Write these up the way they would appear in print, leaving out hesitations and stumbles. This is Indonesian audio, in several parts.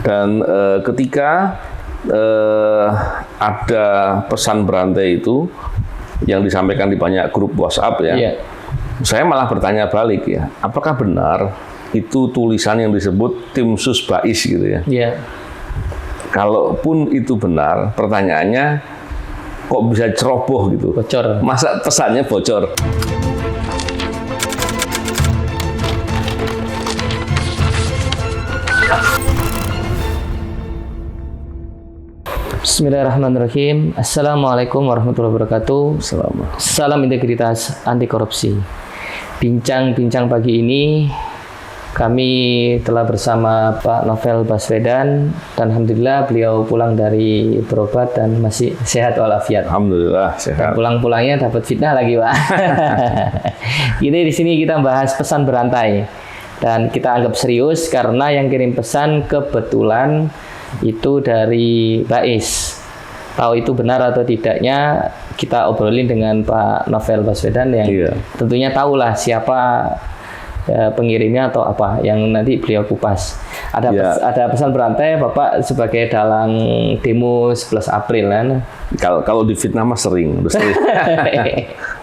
Dan ketika ada pesan berantai itu yang disampaikan di banyak grup WhatsApp ya, saya malah bertanya balik ya, apakah benar itu tulisan yang disebut tim sus Bais gitu ya? Kalaupun itu benar, pertanyaannya kok bisa ceroboh gitu? Bocor. Masa pesannya bocor? Bismillahirrahmanirrahim. Assalamualaikum warahmatullahi wabarakatuh. Salam integritas anti korupsi. Bincang-bincang pagi ini kami telah bersama Pak Novel Baswedan dan alhamdulillah beliau pulang dari berobat dan masih sehat walafiat. Alhamdulillah sehat. Pulang-pulangnya dapat fitnah lagi, Pak. Ini di sini kita bahas pesan berantai dan kita anggap serius karena yang kirim pesan kebetulan itu dari Bais. Tahu itu benar atau tidaknya kita obrolin dengan Pak Novel Baswedan yang tentunya tahulah siapa pengirimnya atau apa yang nanti beliau kupas. Ada pesan berantai Bapak sebagai dalang demo 11 April kan. Kalau difitnah mah sering.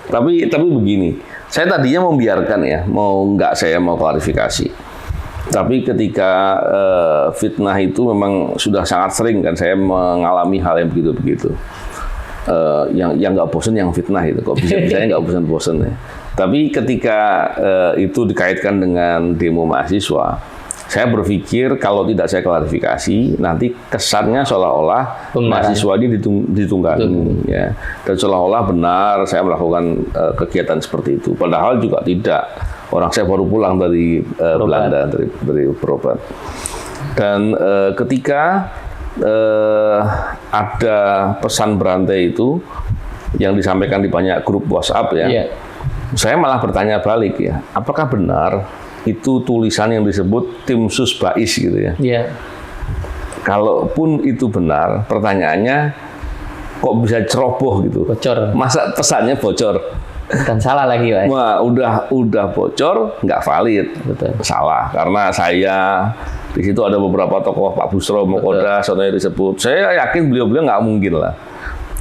Tapi begini, saya tadinya membiarkan ya, saya mau klarifikasi. Tapi ketika fitnah itu memang sudah sangat sering kan saya mengalami hal yang begitu-begitu. Yang nggak bosan yang fitnah itu kok bisa-bisanya nggak bosan-bosan ya. Tapi ketika itu dikaitkan dengan demo mahasiswa, saya berpikir kalau tidak saya klarifikasi nanti kesannya seolah-olah mahasiswa ini ditunggangi ya, dan seolah-olah benar saya melakukan kegiatan seperti itu. Padahal juga tidak. Orang saya baru pulang dari Belanda dari berobat. Dan ketika ada pesan berantai itu yang disampaikan di banyak grup WhatsApp ya, saya malah bertanya balik ya, apakah benar itu tulisan yang disebut tim sus Bais gitu ya? Kalaupun itu benar, pertanyaannya kok bisa ceroboh gitu? Bocor. Masa pesannya bocor? Dan salah lagi, Pak. Wah, udah bocor, nggak valid. Betul. Salah, karena saya di situ ada beberapa tokoh Pak Busro, Mokoda, contohnya disebut. Saya yakin beliau nggak mungkin lah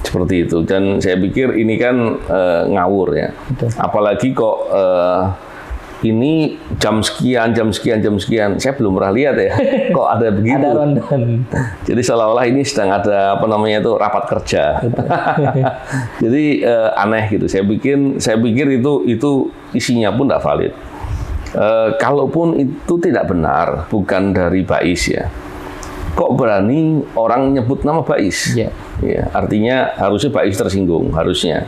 seperti itu. Dan saya pikir ini kan ngawur ya. Betul. Apalagi kok ini jam sekian. Saya belum pernah lihat ya. Kok ada begitu? Ada rundown. Jadi seolah-olah ini sedang ada rapat kerja. Jadi aneh gitu. Saya pikir itu isinya pun tidak valid. Kalaupun itu tidak benar, bukan dari Bais ya. Kok berani orang nyebut nama Bais? Ya, artinya harusnya Bais tersinggung, harusnya.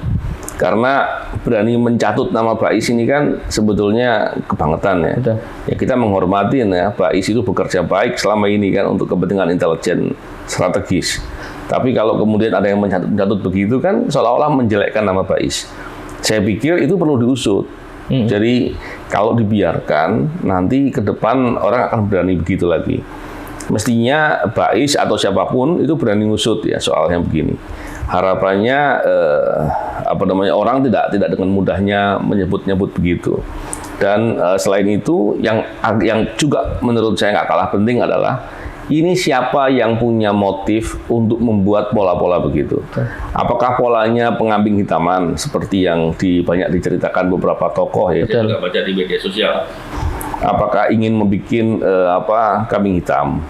Karena berani mencatut nama Bais ini kan sebetulnya kebangetan ya. Betul. Ya kita menghormati ya, Bais itu bekerja baik selama ini kan untuk kepentingan intelijen strategis. Tapi kalau kemudian ada yang mencatut begitu kan seolah-olah menjelekkan nama Bais. Saya pikir itu perlu diusut. Jadi kalau dibiarkan nanti ke depan orang akan berani begitu lagi. Mestinya Bais atau siapapun itu berani ngusut ya soal yang begini. Harapannya orang tidak dengan mudahnya menyebut begitu. Dan selain itu yang juga menurut saya nggak kalah penting adalah ini siapa yang punya motif untuk membuat pola-pola begitu. Apakah polanya pengambing hitaman seperti yang banyak diceritakan beberapa tokoh ya, saya juga baca di media sosial. Apakah ingin membuat kambing hitam?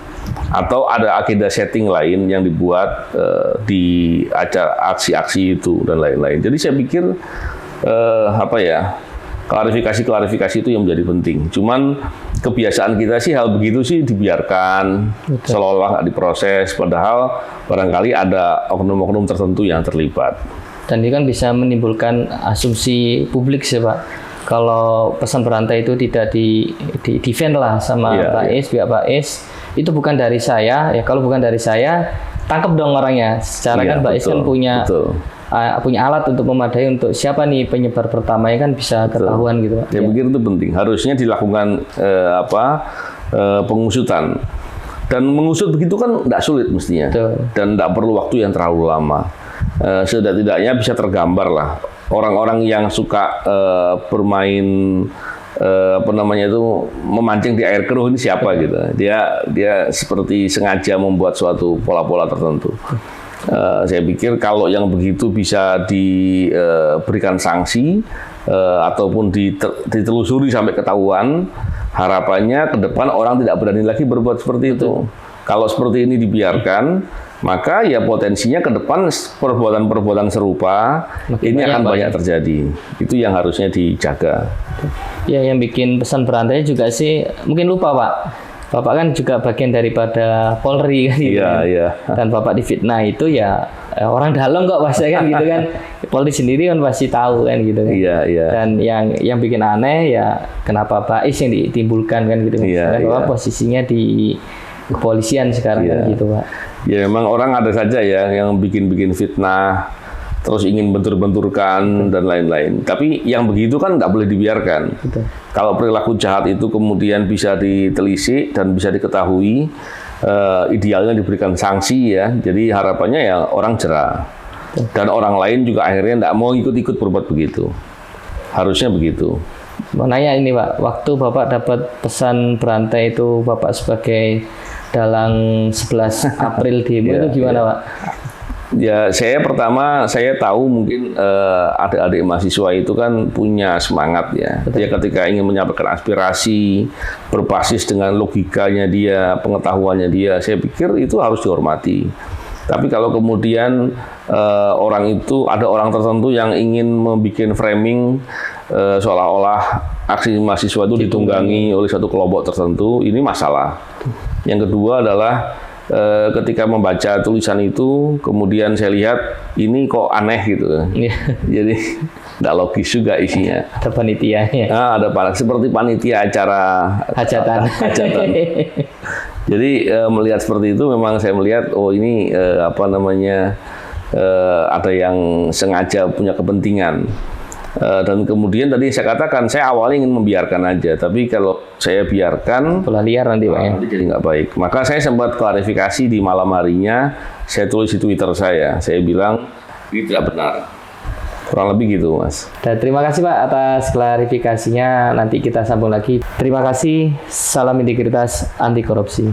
Atau ada agenda setting lain yang dibuat di acara aksi-aksi itu dan lain-lain. Jadi saya pikir klarifikasi itu yang menjadi penting. Cuman kebiasaan kita sih hal begitu sih dibiarkan, seolah-olah nggak diproses. Padahal barangkali ada oknum-oknum tertentu yang terlibat. Dan ini kan bisa menimbulkan asumsi publik sih Pak. Kalau pesan berantai itu tidak di-defend lah sama Bais, pihak Bais, itu bukan dari saya. Ya kalau bukan dari saya, tangkap dong orangnya. Secara kan Bais kan punya alat untuk memadai untuk siapa nih penyebar pertamanya kan bisa ketahuan gitu. Saya pikir itu penting. Harusnya dilakukan pengusutan. Dan mengusut begitu kan tidak sulit mestinya. Dan tidak perlu waktu yang terlalu lama. Setidak-tidaknya bisa tergambar lah. Orang-orang yang suka bermain apa namanya itu memancing di air keruh ini siapa gitu. Dia seperti sengaja membuat suatu pola-pola tertentu. Saya pikir kalau yang begitu bisa diberikan sanksi ataupun ditelusuri sampai ketahuan, harapannya ke depan orang tidak berani lagi berbuat seperti itu. Kalau seperti ini dibiarkan, maka ya potensinya ke depan perbuatan-perbuatan serupa ini akan banyak terjadi. Itu yang harusnya dijaga. Ya, yang bikin pesan berantai juga sih mungkin lupa Pak. Bapak kan juga bagian daripada Polri kan gitu. Iya, kan. iya. Dan Bapak difitnah itu ya orang dalam kok pasti kan gitu kan. Polri sendiri kan pasti tahu kan gitu kan. Iya, iya. Dan yang bikin aneh ya kenapa Bais yang ditimbulkan kan gitu kan. Iya, Sedangkan iya. Bapak posisinya di kepolisian sekarang kan Iya. gitu Pak. Ya memang orang ada saja ya yang bikin-bikin fitnah, terus ingin bentur-benturkan dan lain-lain. Tapi yang begitu kan nggak boleh dibiarkan. Betul. Kalau perilaku jahat itu kemudian bisa ditelisik dan bisa diketahui, idealnya diberikan sanksi ya. Jadi harapannya ya orang jera. Dan orang lain juga akhirnya nggak mau ikut-ikut berbuat begitu. Harusnya begitu. Mau nanya ini Pak, waktu Bapak dapat pesan berantai itu Bapak sebagai dalang 11 April demo Iya, itu gimana Pak? Ya, saya tahu mungkin adik-adik mahasiswa itu kan punya semangat ya. Dia ketika ingin menyampaikan aspirasi berbasis dengan logikanya dia, pengetahuannya dia, saya pikir itu harus dihormati. Tapi kalau kemudian ada orang tertentu yang ingin membuat framing seolah-olah aksi mahasiswa itu ditunggangi oleh satu kelompok tertentu, ini masalah. Yang kedua adalah ketika membaca tulisan itu, kemudian saya lihat ini kok aneh gitu. Iya. Jadi tidak logis juga isinya. Ada panitianya. Ada seperti panitia acara Hajatan. hajatan. Jadi melihat seperti itu, memang saya melihat ini ada yang sengaja punya kepentingan. Dan kemudian tadi saya katakan, saya awalnya ingin membiarkan aja, tapi kalau saya biarkan, Bola liar nanti Pak ya. nanti jadi nggak baik. Maka saya sempat klarifikasi di malam harinya, saya tulis di Twitter saya bilang, ini tidak benar. Kurang lebih gitu, Mas. Dan terima kasih Pak atas klarifikasinya. Nanti kita sambung lagi. Terima kasih. Salam integritas anti korupsi.